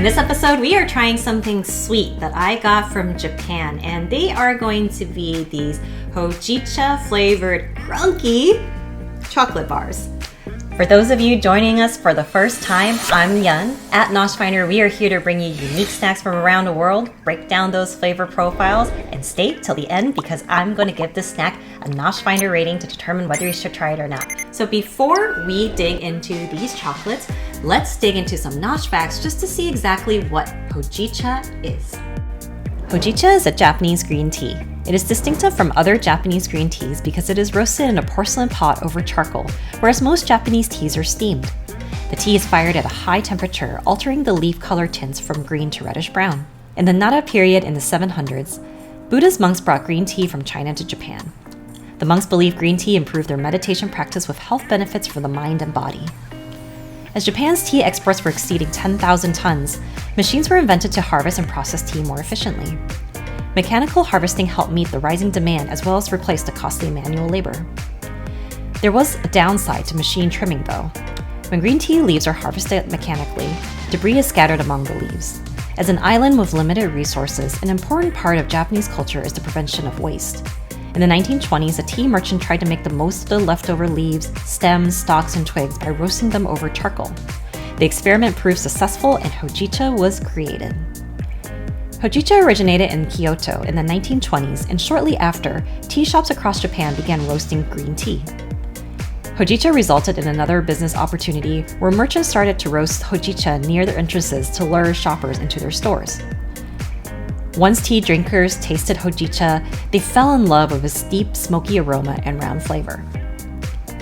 In this episode, we are trying something sweet that I got from Japan, and they are going to be these Hojicha flavored Crunky chocolate bars. For those of you joining us for the first time, I'm Yun. At NoshFinder, we are here to bring you unique snacks from around the world, break down those flavor profiles, and stay till the end because I'm going to give this snack a NoshFinder rating to determine whether you should try it or not. So before we dig into these chocolates, let's dig into some Nosh facts just to see exactly what Hojicha is. Hojicha is a Japanese green tea. It is distinctive from other Japanese green teas because it is roasted in a porcelain pot over charcoal, whereas most Japanese teas are steamed. The tea is fired at a high temperature, altering the leaf color tints from green to reddish brown. In the Nara period in the 700s, Buddhist monks brought green tea from China to Japan. The monks believed green tea improved their meditation practice with health benefits for the mind and body. As Japan's tea exports were exceeding 10,000 tons, machines were invented to harvest and process tea more efficiently. Mechanical harvesting helped meet the rising demand as well as replace the costly manual labor. There was a downside to machine trimming though. When green tea leaves are harvested mechanically, debris is scattered among the leaves. As an island with limited resources, an important part of Japanese culture is the prevention of waste. In the 1920s, a tea merchant tried to make the most of the leftover leaves, stems, stalks, and twigs by roasting them over charcoal. The experiment proved successful and Hojicha was created. Hojicha originated in Kyoto in the 1920s, and shortly after, tea shops across Japan began roasting green tea. Hojicha resulted in another business opportunity where merchants started to roast Hojicha near their entrances to lure shoppers into their stores. Once tea drinkers tasted Hojicha, they fell in love with its deep, smoky aroma and round flavor.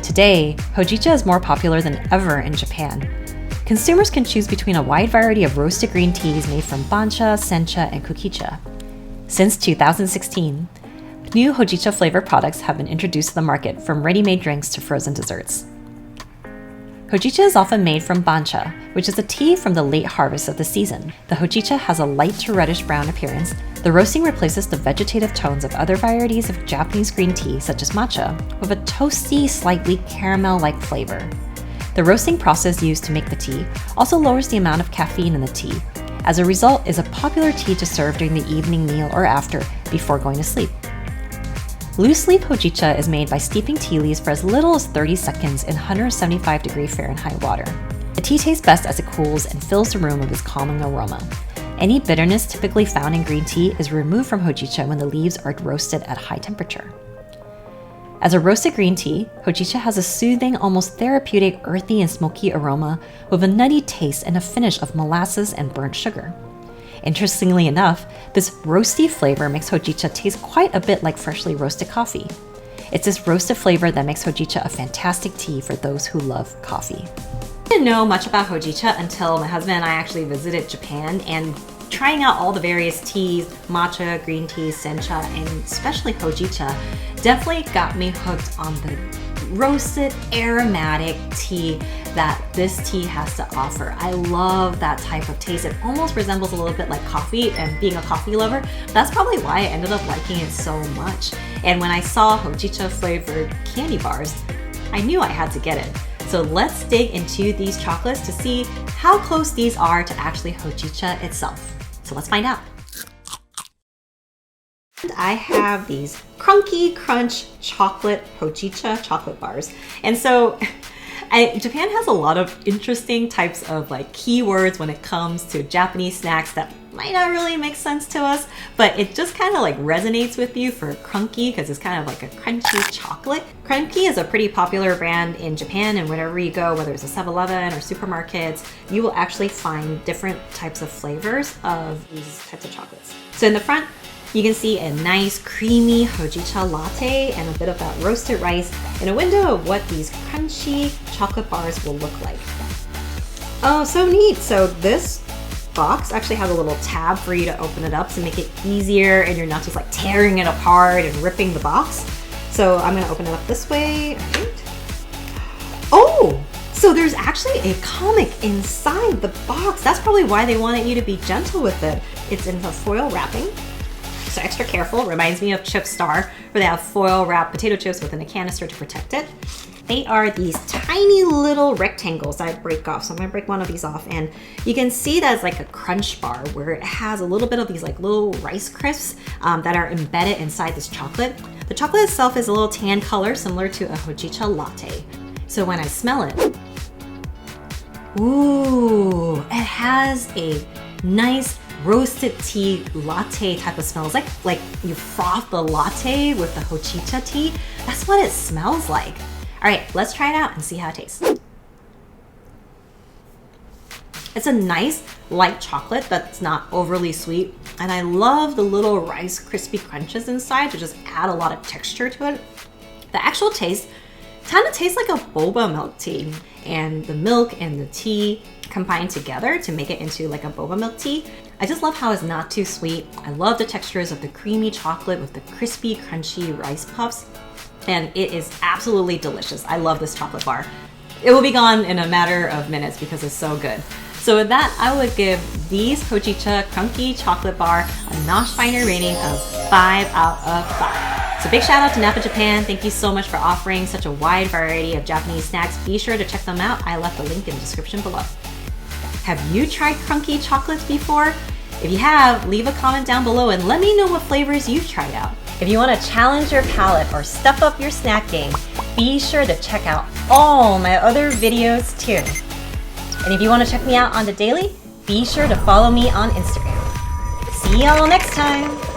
Today, Hojicha is more popular than ever in Japan. Consumers can choose between a wide variety of roasted green teas made from bancha, sencha, and kukicha. Since 2016, new Hojicha flavored products have been introduced to the market, from ready-made drinks to frozen desserts. Hojicha is often made from bancha, which is a tea from the late harvest of the season. The Hojicha has a light to reddish brown appearance. The roasting replaces the vegetative tones of other varieties of Japanese green tea, such as matcha, with a toasty, slightly caramel-like flavor. The roasting process used to make the tea also lowers the amount of caffeine in the tea. As a result, it is a popular tea to serve during the evening meal or after, before going to sleep. Loose-leaf Hojicha is made by steeping tea leaves for as little as 30 seconds in 175-degree Fahrenheit water. The tea tastes best as it cools and fills the room with its calming aroma. Any bitterness typically found in green tea is removed from Hojicha when the leaves are roasted at high temperature. As a roasted green tea, Hojicha has a soothing, almost therapeutic, earthy and smoky aroma with a nutty taste and a finish of molasses and burnt sugar. Interestingly enough, this roasty flavor makes Hojicha taste quite a bit like freshly roasted coffee. It's this roasted flavor that makes Hojicha a fantastic tea for those who love coffee. I didn't know much about Hojicha until my husband and I actually visited Japan, and trying out all the various teas, matcha, green tea, sencha, and especially Hojicha, definitely got me hooked on the roasted aromatic tea that this tea has to offer. I love that type of taste. It almost resembles a little bit like coffee, and being a coffee lover, that's probably why I ended up liking it so much. And when I saw Hojicha flavored candy bars, I knew I had to get it. So let's dig into these chocolates to see how close these are to actually Hojicha itself. So let's find out. I have these Crunky Crunch chocolate Hojicha chocolate bars. And so Japan has a lot of interesting types of like keywords when it comes to Japanese snacks that might not really make sense to us, but it just kind of like resonates with you for Crunky because it's kind of like a crunchy chocolate. Crunky is a pretty popular brand in Japan, and wherever you go, whether it's a 7-Eleven or supermarkets, you will actually find different types of flavors of these types of chocolates. So in the front, you can see a nice creamy Hojicha latte and a bit of that roasted rice and a window of what these crunchy chocolate bars will look like. Oh, so neat. So this box actually has a little tab for you to open it up to make it easier and you're not just like tearing it apart and ripping the box. So I'm gonna open it up this way. Right. Oh, so there's actually a comic inside the box. That's probably why they wanted you to be gentle with it. It's in the foil wrapping. So extra careful. Reminds me of Chip Star, where they have foil wrapped potato chips within a canister to protect it. They are these tiny little rectangles that I break off. So I'm gonna break one of these off, and you can see that it's like a crunch bar where it has a little bit of these like little rice crisps that are embedded inside this chocolate. The chocolate itself is a little tan color, similar to a Hojicha latte. So when I smell it, ooh, it has a nice roasted tea latte type of smell. It's like you froth the latte with the Hojicha tea. That's what it smells like. All right, let's try it out and see how it tastes. It's a nice light chocolate that's not overly sweet. And I love the little rice crispy crunches inside to just add a lot of texture to it. The actual taste kind of tastes like a boba milk tea, and the milk and the tea combined together to make it into like a boba milk tea. I just love how it's not too sweet. I love the textures of the creamy chocolate with the crispy, crunchy rice puffs. And it is absolutely delicious. I love this chocolate bar. It will be gone in a matter of minutes because it's so good. So with that, I would give these Hojicha Crunky chocolate bar a NoshFinder rating of 5 out of 5. So big shout out to Napa Japan. Thank you so much for offering such a wide variety of Japanese snacks. Be sure to check them out. I left the link in the description below. Have you tried Crunky chocolates before? If you have, leave a comment down below and let me know what flavors you've tried out. If you want to challenge your palate or step up your snack game, be sure to check out all my other videos too. And if you want to check me out on the daily, be sure to follow me on Instagram. See y'all next time!